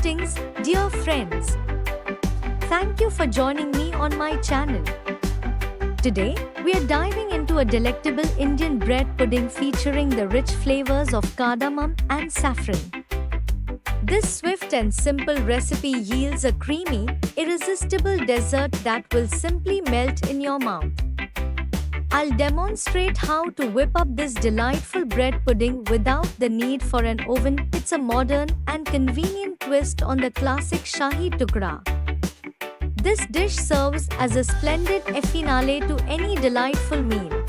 Greetings, dear friends. Thank you for joining me on my channel. Today, we are diving into a delectable Indian bread pudding featuring the rich flavors of cardamom and saffron. This swift and simple recipe yields a creamy, irresistible dessert that will simply melt in your mouth. I'll demonstrate how to whip up this delightful bread pudding without the need for an oven. It's a modern and convenient twist on the classic Shaahi Tudka. This dish serves as a splendid finale to any delightful meal.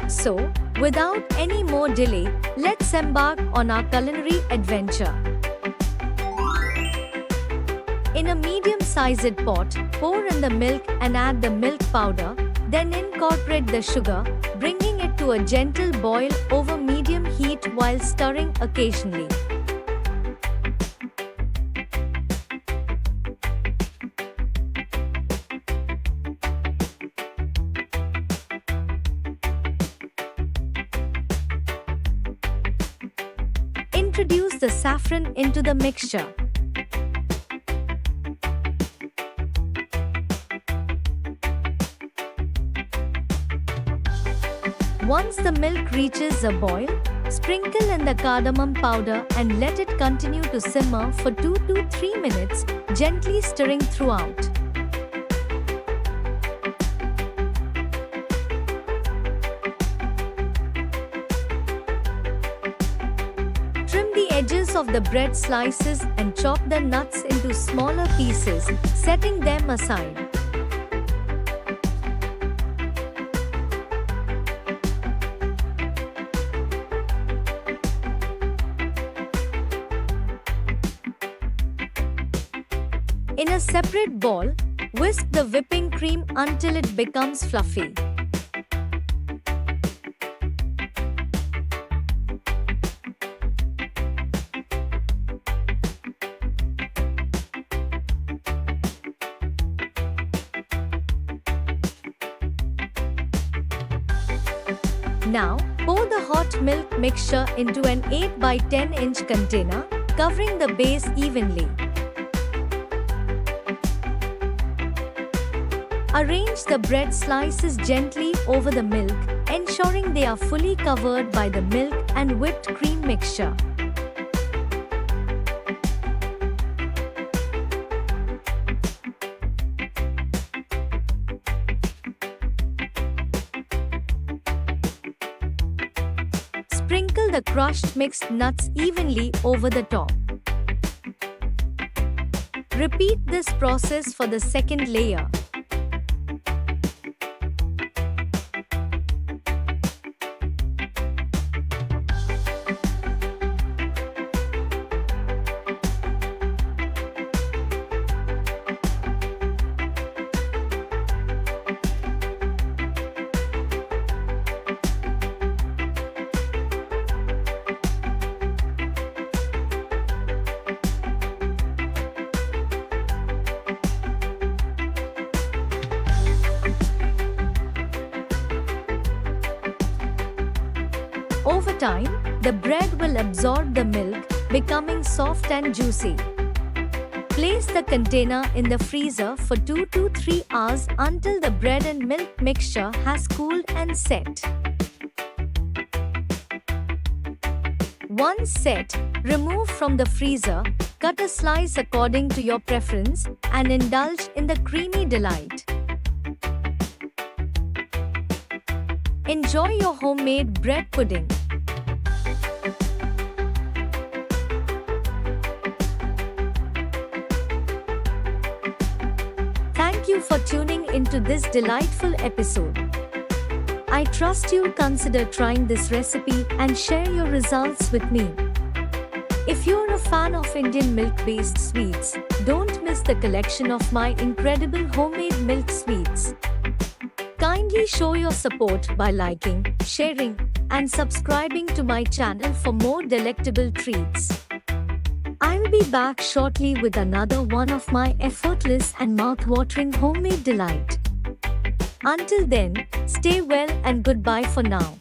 So, without any more delay, let's embark on our culinary adventure. In a medium-sized pot, pour in the milk and add the milk powder. Then incorporate the sugar, bringing it to a gentle boil over medium heat while stirring occasionally. Introduce the saffron into the mixture. Once the milk reaches a boil, sprinkle in the cardamom powder and let it continue to simmer for 2 to 3 minutes, gently stirring throughout. Trim the edges of the bread slices and chop the nuts into smaller pieces, setting them aside. In a separate bowl, whisk the whipping cream until it becomes fluffy. Now, pour the hot milk mixture into an 8 by 10 inch container, covering the base evenly. Arrange the bread slices gently over the milk, ensuring they are fully covered by the milk and whipped cream mixture. Sprinkle the crushed mixed nuts evenly over the top. Repeat this process for the second layer. Over time, the bread will absorb the milk, becoming soft and juicy. Place the container in the freezer for 2 to 3 hours until the bread and milk mixture has cooled and set. Once set, remove from the freezer, cut a slice according to your preference, and indulge in the creamy delight. Enjoy your homemade bread pudding. Thank you for tuning into this delightful episode. I trust you'll consider trying this recipe and share your results with me. If you're a fan of Indian milk-based sweets, don't miss the collection of my incredible homemade milk sweets. Kindly show your support by liking, sharing, and subscribing to my channel for more delectable treats. I'll be back shortly with another one of my effortless and mouth-watering homemade delight. Until then, stay well and goodbye for now.